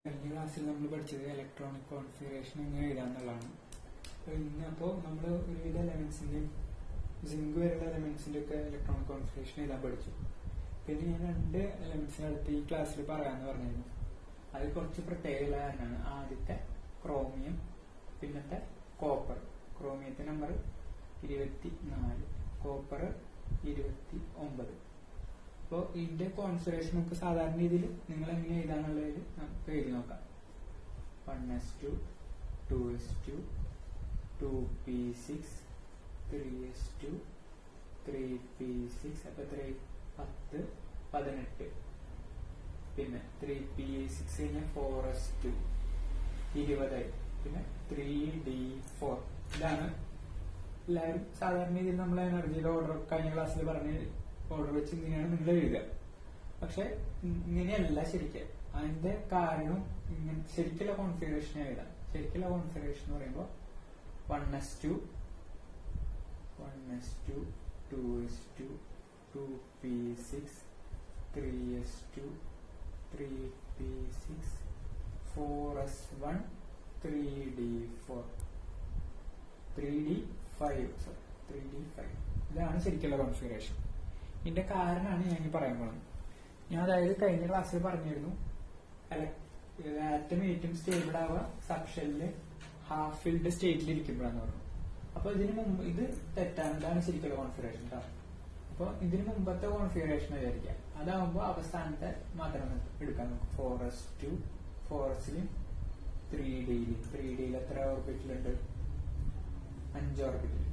കഴിഞ്ഞ ക്ലാസ്സിൽ നമ്മൾ പഠിച്ചത് ഇലക്ട്രോണിക് കോൺഫിഗറേഷൻ എങ്ങനെ എഴുതാന്നുള്ളതാണ്. അപ്പോൾ നമ്മൾ ഒരുവിധ എലമെന്റ്സിന്റെയും സിങ്ക് വരെയുള്ള എലമെന്റ്സിന്റെ ഒക്കെ ഇലക്ട്രോണിക് കോൺഫിഗറേഷൻ എഴുതാൻ പഠിച്ചു. പിന്നെ ഞാൻ 2 എലമെന്റ്സിന് അടുത്ത് ഈ ക്ലാസ്സിൽ പറയാന്ന് പറഞ്ഞിരുന്നു. അത് കുറച്ച് പ്രത്യേകത കാരണമാണ്. ആദ്യത്തെ ക്രോമിയം, പിന്നത്തെ കോപ്പർ. ക്രോമിയത്തിന്റെ number 24, copper 29. അപ്പോൾ ഇതിന്റെ കോൺഫിഗറേഷൻ നമുക്ക് സാധാരണ രീതിയിൽ നിങ്ങൾ എങ്ങനെ എഴുതാന്നുള്ളതിൽ നമുക്ക് എഴുതി നോക്കാം. 1s2, 2s2, 2p6, 3s2, 3p6. അപ്പൊ 10, 18. പിന്നെ 3p6 കഴിഞ്ഞാൽ 4s2, 20. പിന്നെ 3d4. ഇതാണ് എല്ലാവരും സാധാരണ രീതിയിൽ നമ്മൾ എനർജിയുടെ ഓർഡർ കഴിഞ്ഞ ക്ലാസ്സിൽ പറഞ്ഞ ഓർഡർ വെച്ച് ഇങ്ങനെയാണ് നിങ്ങൾ എഴുതുക. പക്ഷെ ഇങ്ങനെയല്ല ശരിക്കും. അതിന്റെ കാരണം ശരിക്കുള്ള കോൺഫിഗറേഷൻ എഴുതാം. ശരിക്കുള്ള കോൺഫിഗറേഷൻ എന്ന് പറയുമ്പോൾ 1s2, 2s2, 2p6, 3s2, 3p6, 4s1, 3d4, 3d5. ഇതാണ് ശരിക്കുള്ള കോൺഫിഗറേഷൻ. ഇതിന്റെ കാരണമാണ് ഞാൻ പറയാൻ പോകുന്നത്. ഞാൻ അതായത് കഴിഞ്ഞ ക്ലാസ്സിൽ പറഞ്ഞിരുന്നു ആറ്റം ഏറ്റവും സ്റ്റേബിൾ ആവുക സബ്ഷെല്ലില് ഹാഫ് ഫിൽഡ് സ്റ്റേറ്റിൽ ഇരിക്കുമ്പോഴാന്ന് പറഞ്ഞു. അപ്പൊ ഇതിനു മുമ്പ് ഇത് തെറ്റാണ്. ഇതാണ് ശരിക്കുള്ള കോൺഫിഗറേഷൻ. അപ്പൊ ഇതിനു മുമ്പത്തെ കോൺഫിഗറേഷൻ വിചാരിക്കാം. അതാവുമ്പോ അവസാനത്തെ മാത്രം എടുക്കാൻ നോക്കും. 4s2, 4sലും 3dയിലും. 3dയിൽ എത്ര ഓർബിറ്റിലുണ്ട്? 5 ഓർബിറ്റിൽ.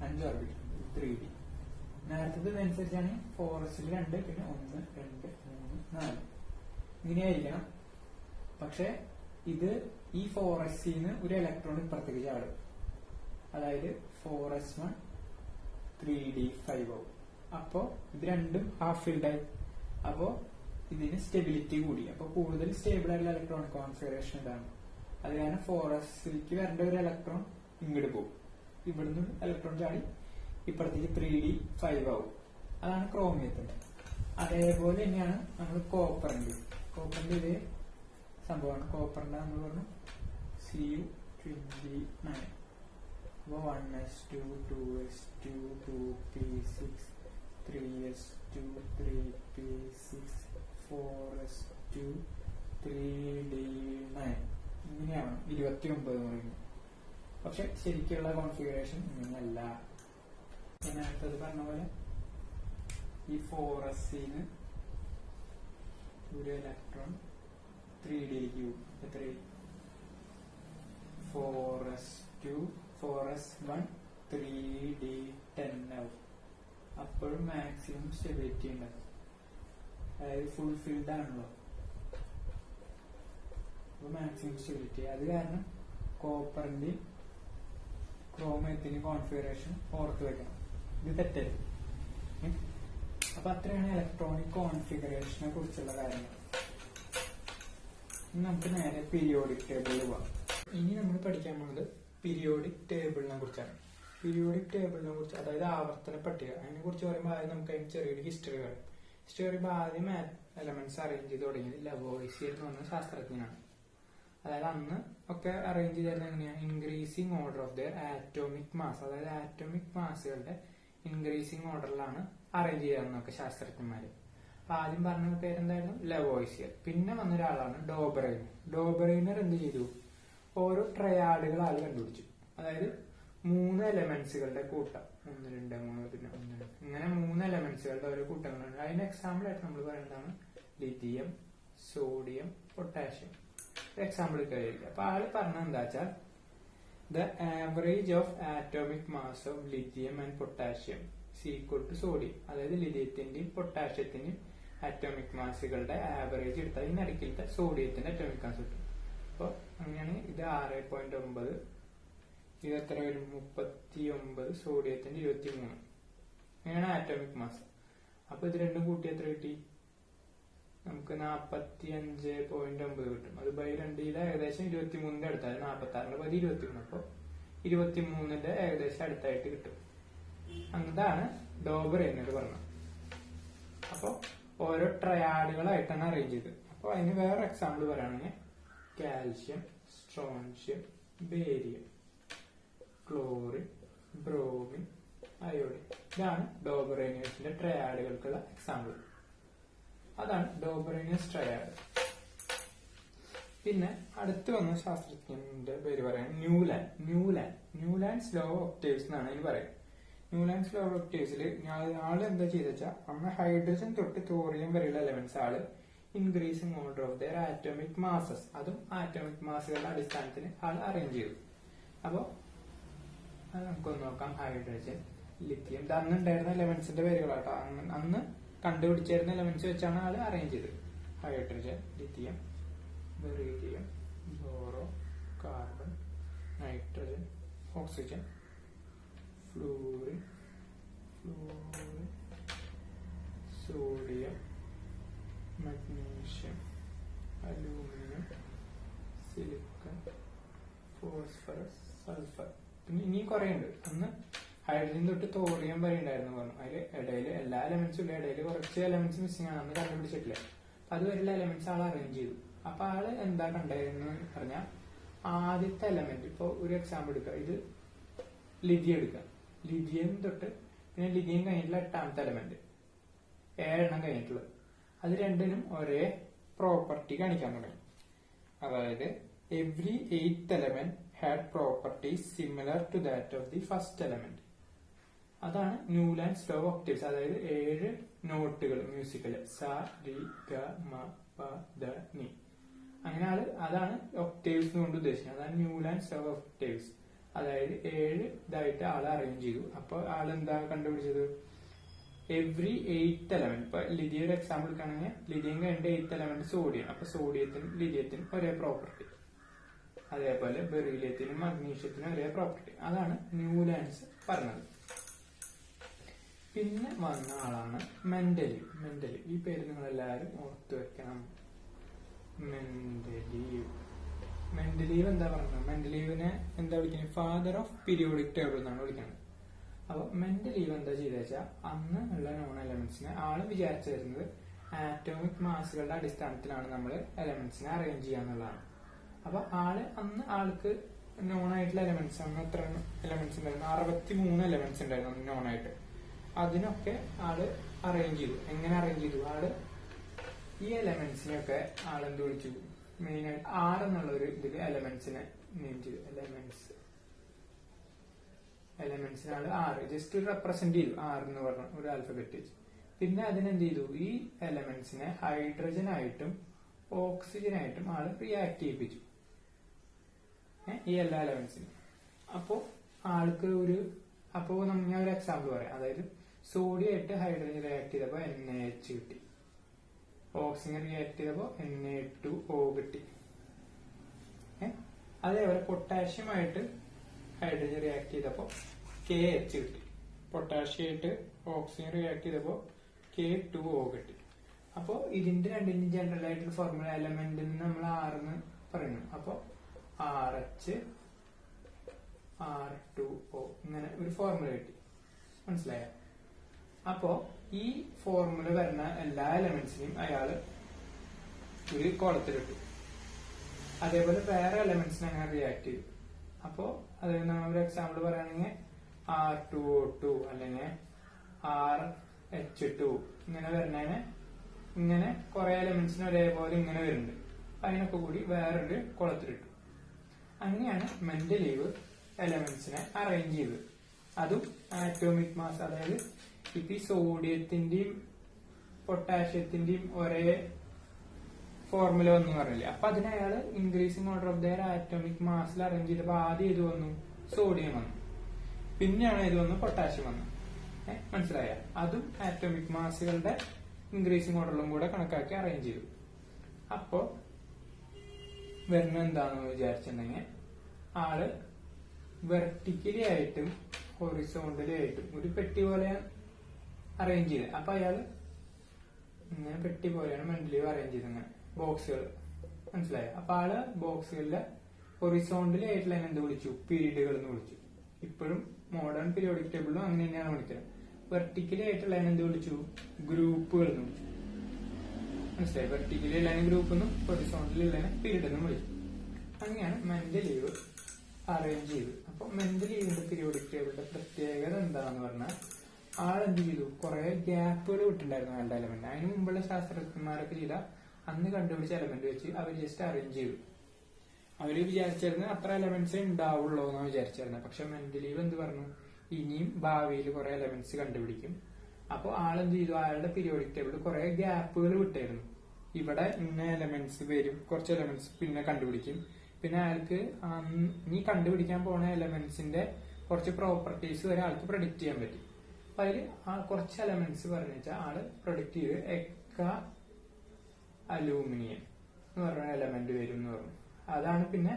5 ഓർബിറ്റ് 3d. നേരത്തെ അനുസരിച്ചാണ് 4sൽ 2, പിന്നെ 1, 2, 3, 4 ഇങ്ങനെയായിരിക്കണം. പക്ഷെ ഇത് ഈ 4sന്ന് ഒരു ഇലക്ട്രോൺ ഇപ്പുറത്തേക്ക് ചാടും. അതായത് 4s1, 3d5 ആവും. അപ്പോ ഇത് രണ്ടും ഹാഫ് ഫിൽഡായി. അപ്പോ ഇതിന് സ്റ്റെബിലിറ്റി കൂടി. അപ്പൊ കൂടുതൽ സ്റ്റേബിൾ ആയിട്ടുള്ള ഇലക്ട്രോണിക് കോൺഫിഗറേഷൻ ഇതാണ്. അത് കാരണം 4sലേക്ക് വരേണ്ട ഒരു ഇലക്ട്രോൺ ഇങ്ങോട്ട് പോകും. ഇവിടുന്ന് ഇലക്ട്രോൺ ചാടി ഇപ്പുറത്തേക്ക് 3d5 ആവും. അതാണ് ക്രോമിയത്തിന്റെ. അതേപോലെ തന്നെയാണ് നമ്മൾ കോപ്പറിന്റെ. കോപ്പറിന്റെ ഇതേ സംഭവമാണ്. കോപ്പറിന്റെ നമ്മൾ പറഞ്ഞു Cu29. അപ്പൊ 1s2, 2s2, 2p6, 3s2, 3p6, 4s2, 3d9. ഇങ്ങനെയാണ് 29 എന്ന് പറയുന്നത്. പക്ഷെ ശരിക്കുള്ള കോൺഫിഗറേഷൻ ഇങ്ങനെയല്ല. ഞാൻ അടുത്തത് പറഞ്ഞ പോലെ ഈ 4sന്ന് ഒരു ഇലക്ട്രോൺ 3dയിലേക്ക് പോകും. എത്ര? 4s2, 4s1, 3d10 ആവും. അപ്പോഴും മാക്സിമം സ്റ്റെബിലിറ്റി ഉണ്ടാവും. അതായത് ഫുൾ ഫിൽഡ് ആണല്ലോ. അപ്പൊ മാക്സിമം സ്റ്റെബിലിറ്റി. അത് കാരണം കോപ്പറിന്റെ ക്രോമിയത്തിന്റെ കോൺഫിഗറേഷൻ ഓർത്ത് വെക്കണം. ഇത് തെറ്റരുത്. അപ്പൊ അത്രയാണ് ഇലക്ട്രോണിക് കോൺഫിഗറേഷനെ കുറിച്ചുള്ള കാര്യങ്ങൾ. ഇനി നമുക്ക് നേരെ പീരിയോഡിക് ടേബിളിൽ പോവാം. ഇനി നമ്മൾ പഠിക്കാൻ പോകുന്നത് പീരിയോഡിക് ടേബിളിനെ കുറിച്ചാണ്. പീരിയോഡിക് ടേബിളിനെ കുറിച്ച്, അതായത് ആവർത്തന പട്ടിക, അതിനെ കുറിച്ച് പറയുമ്പോൾ ആദ്യം നമുക്ക് അതിന് ചെറിയൊരു ഹിസ്റ്ററി പറയും. ഹിസ്റ്ററി പറയുമ്പോൾ ആദ്യം എലമെന്റ്സ് അറേഞ്ച് ചെയ്ത് തുടങ്ങിയത് ലവോയിസിയർ എന്ന് പറഞ്ഞ ശാസ്ത്രജ്ഞനാണ്. അതായത് അന്ന് ഒക്കെ അറേഞ്ച് ചെയ്തിരുന്നത് എങ്ങനെയാണ്? Increasing order of there atomic mass. അതായത് ആറ്റോമിക് മാസുകളുടെ ഇൻക്രീസിംഗ് ഓർഡറിലാണ് അറേഞ്ച് ചെയ്യാറുന്നൊക്കെ ശാസ്ത്രജ്ഞന്മാര്. അപ്പൊ ആദ്യം പറഞ്ഞ പേരെന്തായിരുന്നു? ലവോയിസിയർ. പിന്നെ വന്ന ഒരാളാണ് ഡോബറൈനർ. ഡോബറൈനർ എന്ത് ചെയ്തു? ഓരോ ട്രയാഡുകൾ ആൾ കണ്ടുപിടിച്ചു. അതായത് 3 എലമെന്റ്സുകളുടെ കൂട്ടം. 1, 2, 3, പിന്നെ 1, ഇങ്ങനെ 3 എലമെന്റ്സുകളുടെ ഓരോ കൂട്ടങ്ങളുണ്ട്. അതിന്റെ എക്സാമ്പിൾ ആയിട്ട് നമ്മൾ പറയുന്നതാണ് ലിഥിയം, സോഡിയം, പൊട്ടാഷ്യം. എക്സാമ്പിൾ കഴിയില്ല. അപ്പൊ ആള് പറഞ്ഞത് എന്താ വെച്ചാൽ the average of atomic mass of lithium and potassium equal to sodium. അതായത് ലിഥിയത്തിന്റെയും പൊട്ടാഷ്യത്തിന്റെയും ആറ്റോമിക് മാസുകളുടെ ആവറേജ് എടുത്താൽ ഇതിനടിക്കിലത്തെ സോഡിയത്തിന്റെ അറ്റോമിക് മാസ് കിട്ടും. അപ്പൊ അങ്ങനെയാണ് ഇത് 6.9. ഇത് എത്ര വരും? 39. സോഡിയത്തിന്റെ 23. അങ്ങനെയാണ് ആറ്റോമിക് മാസ്. അപ്പൊ ഇത് രണ്ടും കൂട്ടി എത്ര കിട്ടി? നമുക്ക് 45.9 കിട്ടും. അത് ബൈ 2 ഏകദേശം 23ന്റെ അടുത്തായി. 46ന്റെ പതി 23. അപ്പൊ 23ന്റെ ഏകദേശം അടുത്തായിട്ട് കിട്ടും. അതാണ് ഡോബറൈനർ പറഞ്ഞത്. അപ്പൊ ഓരോ ട്രയാഡുകളായിട്ടാണ് അറേഞ്ച് ചെയ്തത്. അപ്പോൾ അതിന് വേറെ എക്സാമ്പിൾ പറയുകയാണെങ്കിൽ calcium, strontium, barium, chlorine, bromine, iodine. ഇതാണ് ഡോബറേനിയസിന്റെ ട്രയാഡുകൾക്കുള്ള എക്സാമ്പിൾ. അതാണ് ഡോബറേനിയസ് ട്രയാഡ്. പിന്നെ അടുത്ത് വന്ന ശാസ്ത്രജ്ഞന്റെ പേര് പറയാൻ ന്യൂലാൻഡ്സ് ലോ ഓഫ് ഒക്ടേവ്സ് എന്നാണ് അതിന് പറയുന്നത്. ന്യൂലാൻഡ്സ് ലോ ഓഫ് ഒക്ടേവ്സിൽ ആള് എന്താ ചെയ്തെച്ചാൽ അന്ന് ഹൈഡ്രജൻ തൊട്ട് തോറിയം വരെയുള്ള എലമെന്റ്സ് ആള് increasing order of their atomic masses, അതും ആറ്റോമിക് മാസുകളുടെ അടിസ്ഥാനത്തിൽ ആൾ അറേഞ്ച് ചെയ്തു. അപ്പോ നമുക്കൊന്ന് നോക്കാം. ഹൈഡ്രജൻ, ലിഥിയം, ഇത് അന്ന് ഉണ്ടായിരുന്ന എലമെന്റ്സിന്റെ പേരുകളാട്ടോ. അന്ന് കണ്ടുപിടിച്ചിരുന്ന എലമെന്റ്സ് വെച്ചാണ് ആള് അറേഞ്ച് ചെയ്തത്. Hydrogen, lithium, beryllium, boron, carbon, nitrogen, oxygen, fluorine, sodium, magnesium, aluminium, silicon, phosphorus, sulphur. പിന്നെ ഇനിയും കുറെ ഉണ്ട്. അന്ന് ഹൈഡ്രജൻ തൊട്ട് തോറിയം വരെ ഉണ്ടായിരുന്നു പറഞ്ഞു. അതിൽ ഇടയിൽ എല്ലാ എലമെന്റ്സും ഇല്ല, ഇടയിൽ കുറച്ച് എലമെന്റ്സ് മിസ്സിംഗ് ആണ്, അന്ന് കണ്ടുപിടിച്ചിട്ടില്ല. അപ്പൊ അതുവരെയുള്ള എലമെന്റ്സ് ആൾ അറേഞ്ച് ചെയ്തു. അപ്പൊ ആള് എന്താ കണ്ടായിരുന്നു പറഞ്ഞാൽ, ആദ്യത്തെ എലമെന്റ് ഇപ്പൊ ഒരു എക്സാമ്പിൾ എടുക്കുക. ഇത് ലിഥിയം എടുക്കുക. ലിഥിയം തൊട്ട് പിന്നെ ലിഥിയം കഴിഞ്ഞിട്ടുള്ള 8ാമത്തെ എലമെന്റ്, 7 കഴിഞ്ഞിട്ടുള്ളത്, അത് രണ്ടിനും ഒരേ പ്രോപ്പർട്ടി കാണിക്കാൻ തുടങ്ങി. അതായത് every 8th element had properties similar to that of the first element. അതാണ് ന്യൂലാൻഡ്സ് ലോ ഓഫ് ഒക്ടേവ്സ്. അതായത് 7 നോട്ടുകൾ മ്യൂസിക്കല് സ, രി, ഗ, മ, പ, ദ, നി. അങ്ങനെ അതാണ് ഒക്ടേവ്സ് കൊണ്ട് ഉദ്ദേശിക്കുന്നത്. അതാണ് ന്യൂലാൻഡ്സ് ലോ ഓഫ് ഒക്ടേവ്സ്. അതായത് 7 ഇതായിട്ട് ആള് അറേഞ്ച് ചെയ്തു. അപ്പൊ ആളെന്താ കണ്ടുപിടിച്ചത്, എവ്രി 8th element. ഇപ്പൊ ലിഥിയം ഒരു എക്സാമ്പിൾ എടുക്കുകയാണെങ്കിൽ ലിഥിയം കഴിഞ്ഞ 8th element സോഡിയം. അപ്പൊ സോഡിയത്തിനും ലിഥിയത്തിനും ഒരേ പ്രോപ്പർട്ടി. അതേപോലെ ബെറീലിയത്തിനും മഗ്നീഷ്യത്തിനും ഒരേ പ്രോപ്പർട്ടി. അതാണ് ന്യൂലാൻഡ്സ് പറഞ്ഞത്. പിന്നെ വന്ന ആളാണ് മെൻഡലീവ്. ഈ പേര് നിങ്ങൾ എല്ലാവരും ഓർത്തു വെക്കണം. മെൻഡലീവ് എന്താ പറയുന്നത്? മെൻഡലീവിനെ എന്താ വിളിക്കുന്നത്? ഫാദർ ഓഫ് പീരിയോഡിക് ടേബിൾ എന്നാണ് വിളിക്കുന്നത്. അപ്പൊ മെൻഡലീവ് എന്താ ചെയ്തെന്ന് വെച്ചാൽ, അന്ന് ഉള്ള നോൺ എലമെന്റ്സിനെ ആള് വിചാരിച്ചിരുന്നത് ആറ്റോമിക് മാസുകളുടെ അടിസ്ഥാനത്തിലാണ് നമ്മൾ എലമെന്റ്സിനെ അറേഞ്ച് ചെയ്യാന്നുള്ളതാണ്. അപ്പൊ അന്ന് ആൾക്ക് നോൺ ആയിട്ടുള്ള എലമെന്റ്സ്, അന്ന് എത്ര എലമെന്റ്സ് ഉണ്ടായിരുന്നു? 63 എലമെന്റ്സ് ഉണ്ടായിരുന്നു നോൺ ആയിട്ട്. അതിനൊക്കെ ആള് അറേഞ്ച് ചെയ്തു. എങ്ങനെ അറേഞ്ച് ചെയ്തു? ഈ എലമെന്റ്സിനെയൊക്കെ ആളെന്ത് വിളിച്ചു? മെയിൻ ആയിട്ട് 6 എന്നുള്ള ഒരു ഇതില് എലമെന്റ്സിനെ നെയിം ചെയ്തു. എലമെന്റ്സിന് ആള് 6 ജസ്റ്റ് റെപ്രസെന്റ് ചെയ്തു. 6 എന്ന് പറഞ്ഞ ഒരു ആൽഫബറ്റ് വെച്ച്. പിന്നെ അതിനെന്ത് ചെയ്തു? ഈ എലമെന്റ്സിനെ ഹൈഡ്രജൻ ആയിട്ടും ഓക്സിജൻ ആയിട്ടും ആള് റിയാക്ട് ചെയ്യിപ്പിച്ചു ഈ എല്ലാ എലമെന്റ്സിനും. അപ്പോ ആൾക്ക് ഞാൻ ഒരു എക്സാമ്പിൾ പറയാം. അതായത് സോഡിയം ആയിട്ട് ഹൈഡ്രജൻ റിയാക്ട് ചെയ്തപ്പോ NaH കിട്ടി. ഓക്സിജൻ റിയാക്ട് ചെയ്തപ്പോ Na2O കിട്ടി. അതേപോലെ പൊട്ടാഷ്യം ആയിട്ട് ഹൈഡ്രജൻ റിയാക്ട് ചെയ്തപ്പോ KH കിട്ടി. പൊട്ടാഷ്യം ആയിട്ട് ഓക്സിജൻ റിയാക്ട് ചെയ്തപ്പോ K2O കിട്ടി. അപ്പോ ഇതിന്റെ രണ്ടിന്റെ ജനറൽ ആയിട്ടുള്ള ഫോർമുല എലമെന്റ് നമ്മൾ 6 എന്ന് പറയുന്നു. അപ്പോ RH R2O ഇങ്ങനെ ഒരു ഫോർമുല കിട്ടി. മനസ്സിലായോ? അപ്പോ ഈ ഫോർമുല വരുന്ന എല്ലാ എലമെന്റ്സിനെയും അയാള് ഒരു കോളത്തിലിട്ടു. അതേപോലെ വേറെ എലമെന്റ്സിനെ അങ്ങനെ റിയാക്ട് ചെയ്തു. അപ്പോ അതായത് നമ്മൾ ഒരു എക്സാമ്പിൾ പറയുകയാണെങ്കിൽ R2O2 അല്ലെങ്കിൽ RH2 ഇങ്ങനെ വരുന്നതിന് ഇങ്ങനെ കുറെ എലമെന്റ്സിന് ഒരേപോലെ ഇങ്ങനെ വരുന്നുണ്ട്. അതിനൊക്കെ കൂടി വേറൊരു കുളത്തിലിട്ടു. അങ്ങനെയാണ് മെൻഡലീവ് എലമെന്റ്സിനെ അറേഞ്ച് ചെയ്തത്. അതും ആറ്റോമിക് മാസ്, അതായത് ഇപ്പൊ ഈ സോഡിയത്തിന്റെയും പൊട്ടാഷ്യത്തിന്റെയും ഒരേ ഫോർമുല വന്നു പറഞ്ഞില്ലേ. അപ്പൊ അതിന് അയാള് increasing order of their atomic മാസിൽ അറേഞ്ച് ചെയ്തപ്പോ ആദ്യം ഇത് വന്നു സോഡിയം വന്നു, പിന്നെയാണ് ഇത് വന്നു പൊട്ടാഷ്യം വന്നു. മനസ്സിലായ? അതും ആറ്റോമിക് മാസുകളുടെ ഇൻക്രീസിംഗ് ഓർഡറിലും കൂടെ കണക്കാക്കി അറേഞ്ച് ചെയ്തു. അപ്പോ വരുന്ന എന്താണെന്ന് വിചാരിച്ചിട്ടുണ്ടെങ്കിൽ ആള് വെർട്ടിക്കലി ആയിട്ടും ഹൊറിസോണ്ടലി ആയിട്ടും ഒരു പെട്ടി പോലെ അറേഞ്ച് ചെയ്ത്. അപ്പൊ അയാള് ഇങ്ങനെ പെട്ടി പോലെയാണ് മെന്റലീവ് അറേഞ്ച് ചെയ്തത്, ഇങ്ങനെ ബോക്സുകൾ. മനസ്സിലായോ? അപ്പൊ ആള് ബോക്സുകളിലെ ഹൊറിസോണ്ടലി ആയിട്ടുള്ള എന്ത് വിളിച്ചു? പീരീഡുകൾ എന്ന് വിളിച്ചു. ഇപ്പോഴും മോഡേൺ പീരിയോഡിക് ടേബിളിലും അങ്ങനെ തന്നെയാണ് വിളിക്കുന്നത്. വെർട്ടിക്കലി ആയിട്ടുള്ള എന്ത് വിളിച്ചു? ഗ്രൂപ്പുകൾ എന്ന് വിളിച്ചു. മനസ്സിലായി? വെർട്ടിക്കലി ഉള്ളതിനെ ഗ്രൂപ്പ് എന്നും ഹൊറിസോണ്ടലി ഉള്ളതിനെ പീരീഡ് എന്നും വിളിക്കും. അങ്ങനെയാണ് മെന്റലീവ് അറേഞ്ച് ചെയ്തു. അപ്പൊ മെന്റലീവിന്റെ പീരിയോഡിക് ടേബിളിന്റെ പ്രത്യേകത എന്താന്ന് പറഞ്ഞാൽ ആളെന്ത് ചെയ്തു, കുറെ ഗ്യാപ്പുകൾ വിട്ടിട്ടുണ്ടായിരുന്നു അയാളുടെ എലമെന്റ്. അതിന് മുമ്പുള്ള ശാസ്ത്രജ്ഞന്മാരൊക്കെ ചെയ്ത അന്ന് കണ്ടുപിടിച്ച എലമെന്റ് വെച്ച് അവർ ജസ്റ്റ് അറേഞ്ച് ചെയ്തു. അവര് വിചാരിച്ചിരുന്നത് അത്ര എലമെന്റ്സ് ഉണ്ടാവുള്ളൂ എന്നാണ് വിചാരിച്ചിരുന്നത്. പക്ഷെ മെന്റലീവ് എന്ത് പറഞ്ഞു, ഇനിയും ഭാവിയിൽ കുറെ എലമെന്റ്സ് കണ്ടുപിടിക്കും. അപ്പോൾ ആളെന്ത് ചെയ്തു, അയാളുടെ പീരിയോഡിക് ടേബിളിൽ കുറെ ഗ്യാപ്പുകൾ വിട്ടായിരുന്നു. ഇവിടെ ഇന്ന എലമെന്റ്സ് വരും, കുറച്ച് എലമെന്റ്സ് പിന്നെ കണ്ടുപിടിക്കും. പിന്നെ അയാൾക്ക് ഇനി കണ്ടുപിടിക്കാൻ പോണ എലമെന്റ്സിന്റെ കുറച്ച് പ്രോപ്പർട്ടീസ് വരെ ആൾക്ക് പ്രൊഡിക്ട് ചെയ്യാൻ പറ്റി. അപ്പൊ അതിൽ കുറച്ച് എലമെന്റ്സ് പറഞ്ഞു വെച്ചാൽ ആള് പ്രൊഡിക്ട് ചെയ്ത് എക്ക അലൂമിനിയം എന്ന് പറഞ്ഞ എലമെന്റ് വരും എന്ന് പറഞ്ഞു. അതാണ് പിന്നെ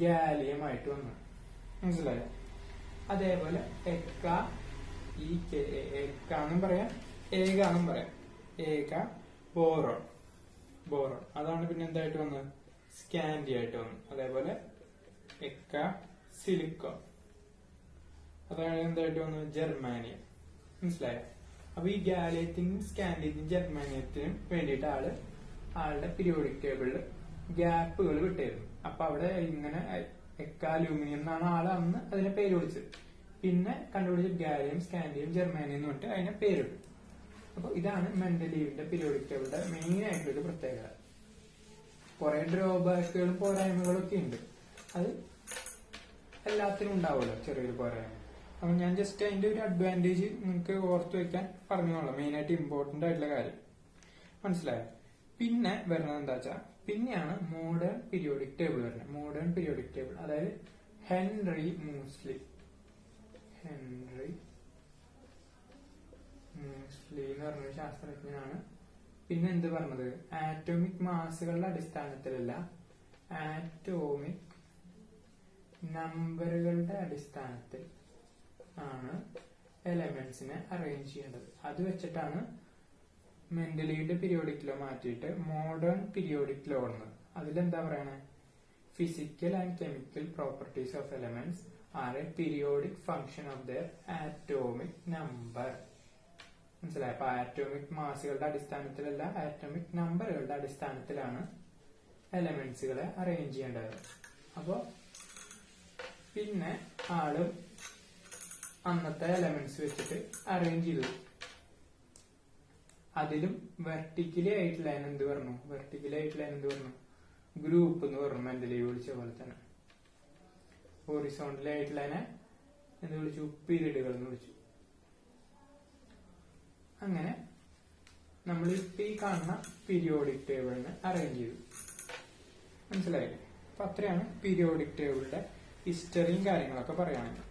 ഗാലിയം ആയിട്ട് വന്നത്. മനസ്സിലായോ? അതേപോലെ എക്ക എക്കാന്നും പറയാം, ഏകാന്നും പറയാം. ഏക ബോറോൺ, അതാണ് പിന്നെ എന്തായിട്ട് വന്നത്, സ്കാൻഡി ആയിട്ട് വന്നു. അതേപോലെ എക്ക സിലിക്കോൺ, അതാണ് എന്തായിട്ട് വന്നത്, ജർമാനിയം. മനസ്സിലായോ? അപ്പൊ ഈ ഗാലിയത്തിനും സ്കാൻഡിയത്തിനും ജർമാനിയത്തിനും വേണ്ടിയിട്ട് ആളുടെ പീരിയോഡിക് ടേബിളിൽ ഗ്യാപ്പുകൾ വിട്ടായിരുന്നു. അപ്പൊ അവിടെ ഇങ്ങനെ എക്ക അലൂമിനിയം എന്നാണ് ആള് അന്ന് അതിനെ പേര് വിളിച്ചത്. പിന്നെ കണ്ടുപിടിച്ച ഗാലിയം, സ്കാൻഡിയം, ജർമാനിയം എന്ന് പറഞ്ഞിട്ട് അതിനെ പേരിട്ടു. അപ്പൊ ഇതാണ് മെന്റലീവിന്റെ പീരിയോഡിക് ടേബിളിന്റെ മെയിൻ ആയിട്ടുള്ള പ്രത്യേകത. കുറെ ഡ്രോബാക്കുകളും പോരായ്മകളും ഒക്കെ ഉണ്ട്. അത് എല്ലാത്തിനും ഉണ്ടാവുമല്ലോ ചെറിയൊരു പോരായ്മ. അപ്പൊ ഞാൻ ജസ്റ്റ് അതിന്റെ ഒരു അഡ്വാൻറ്റേജ് നിങ്ങൾക്ക് ഓർത്തു വെക്കാൻ പറഞ്ഞോളാം. മെയിൻ ആയിട്ട് ഇമ്പോർട്ടന്റ് ആയിട്ടുള്ള കാര്യം. മനസ്സിലായോ? പിന്നെ വരുന്നത് എന്താ വെച്ചാൽ പിന്നെയാണ് മോഡേൺ പീരിയോഡിക് ടേബിൾ വരുന്നത്. മോഡേൺ പീരിയോഡിക് ടേബിൾ അതായത് ഹെൻറി മൂസ്ലി എന്ന് പറഞ്ഞൊരു ശാസ്ത്രജ്ഞനാണ് പിന്നെ എന്ത് പറഞ്ഞത്, ആറ്റോമിക് മാസുകളുടെ അടിസ്ഥാനത്തിലല്ല, ആറ്റോമിക് നമ്പറുകളുടെ അടിസ്ഥാനത്തിൽ ആണ് എലമെന്റ്സിനെ അറേഞ്ച് ചെയ്യേണ്ടത്. അത് വെച്ചിട്ടാണ് മെന്റലീവിന്റെ പീരിയോഡിക് ലോ മാറ്റിയിട്ട് മോഡേൺ പീരിയോഡിക് ലോ വന്നത്. അതിലെന്താ പറയണേ, physical and chemical properties of elements R A periodic function of their atomic number. മനസ്സിലായി? അപ്പൊ ആറ്റോമിക് മാസുകളുടെ അടിസ്ഥാനത്തിലല്ല, ആറ്റോമിക് നമ്പറുകളുടെ അടിസ്ഥാനത്തിലാണ് എലമെന്റ്സുകളെ അറേഞ്ച് ചെയ്യേണ്ടത്. അപ്പോ പിന്നെ ആള് അന്നത്തെ എലമെന്റ്സ് വെച്ചിട്ട് അറേഞ്ച് ചെയ്തു. അതിലും വെർട്ടിക്കലി ആയിട്ടുള്ള എന്ത് പറഞ്ഞു, ഗ്രൂപ്പ് എന്ന് പറഞ്ഞു. മെന്റലീവ് വിളിച്ച പോലെ തന്നെ ഹൊറിസോണ്ടലി ആയിട്ടുള്ളതിനെ എന്ത് വിളിച്ചു, പീരീഡുകൾ എന്ന് വിളിച്ചു. അങ്ങനെ നമ്മളിപ്പോ ഈ കാണുന്ന പീരിയോഡിക് ടേബിളിനെ അറേഞ്ച് ചെയ്തു. മനസ്സിലായില്ലേ? അപ്പൊ അത്രയാണ് പീരിയോഡിക് ടേബിളിന്റെ ഹിസ്റ്ററിയും കാര്യങ്ങളൊക്കെ പറയുകയാണെങ്കിൽ.